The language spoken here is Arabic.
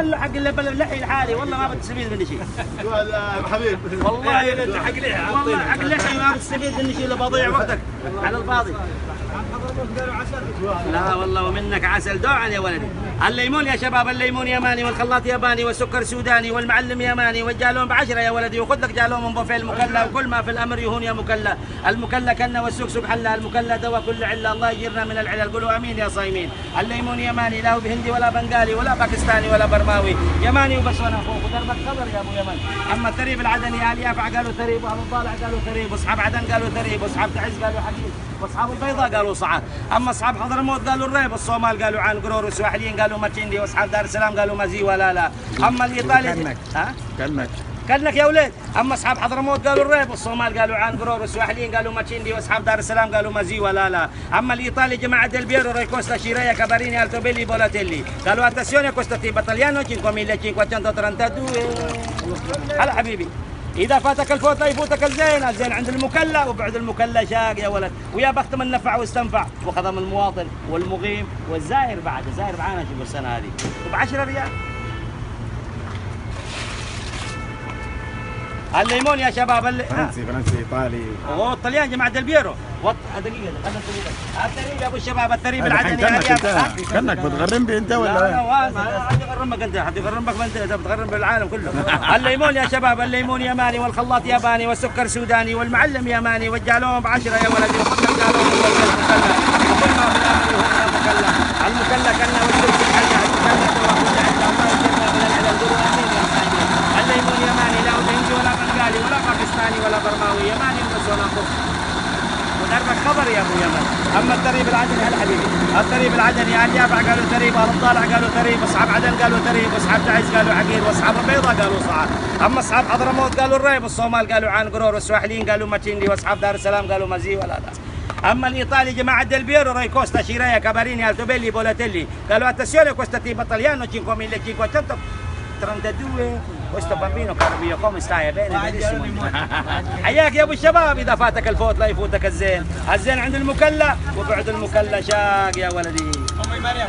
له حق اللحي الحالي والله ما بتستفيد منه شيء. حبيب والله انت حق لحي والله حق لحي ما بتستفيد منه شيء الا بضيع وقتك على الفاضي. لا والله ومنك عسل دوعا يا ولدي. الليمون يا شباب، الليمون يماني والخلاط ياباني والسكر سوداني والمعلم يماني والجالون ب10 يا ولدي، وخذ لك جالون من بوفيه المكلا، وكل ما في الامر يهون يا مكلا. المكلا كنا والسكسك حلا، المكلا دواء كل عله، الله يجيرنا من العلل. قولوا امين يا صايمين. الليمون يماني لا هو بهندي ولا بنغالي ولا باكستاني ولا برماوي، يماني وبس وانا فوق ودربك خضر يا ابو يمن. اما الثريب العدني ال يافع قالوا ثريب، واهل الضالع قالوا ثريب، واصحاب عدن قالوا ثريب، واصحاب تعز قالوا حقيق، واصحاب البيضاء قالوا صعد. اما اصحاب حضرموت قالوا الريب، الصومال قالوا عن قرور، والسواحليين قالوا مرتشندي، واصحاب دار السلام قالوا مزي ولا لا. اما الايطالي كنك يا ولد. اما اصحاب حضرموت قالوا الريب، والصومال قالوا عن قرور، والسواحليين قالوا مرتشندي، واصحاب دار السلام قالوا مزي ولا لا. اما الايطالي جماعه ديل بيرو ريكوستا شيريا كاباريني التوبيلي بولاتيلي قالوا اتاسيوني كوستا تي باتاليانو 5532. هلا حبيبي، إذا فاتك الفوت لا يفوتك الزين، الزين عند المكلا وبعد المكلا شاق يا ولد، ويا بخت من نفع واستنفع وخدم المواطن والمقيم والزائر بعد، الزائر معانا شوف السنة هذه ب10 ريال. الليمون يا شباب فرنسي ايطالي والطليان جماعة البيرو. دقيقة الثريب يا ابو الشباب، الثريب العدني كانك بتغرم بي انت ولا؟ لا ما حد يغرمك انت، حد يغرمك انت بتغرم بالعالم كله. الليمون يا شباب، الليمون يماني والخلاط ياباني والسكر سوداني والمعلم يماني والجالون ب10 يا ولدي، وخذ الجالون وكل ما في الامر يهون يا مكلا. المكلا كنا والسكر حنا المكلا وكل عنا الله يجرنا من العلل. قولوا امين يا صاحبي. الليمون يماني لا هندي ولا بنغالي ولا باكستاني ولا برماوي، يماني وبس ولا خبز ودربك خبر يا ابو يمن. اما الثريب العدني هلا حبيبي، الثريب العدني ال يافع قالوا ثريب، اهل الضالع قالوا ثريب، اصحاب عدن قالوا ثريب، واصحاب تعز قالوا عقيل، واصحاب البيضاء قالوا صعد. اما اصحاب حضرموت قالوا الريب، والصومال قالوا عن قرور، والسواحليين قالوا ماتشيندي، واصحاب دار السلام قالوا مزي ولا لا. اما الايطالي جماعه ديل بيرو ريكوستا شيريا كاباريني التوبيلي بولاتيلي قالوا اتاسيوني كوستا تي باتاليانو 5532. questo bambino caro mio come stai bene benissimo. حياك يا ابو الشباب. اذا فاتك الفوت لا يفوتك الزين، الزين عند المكلا وبعد المكلا شاق يا ولدي. امي مريم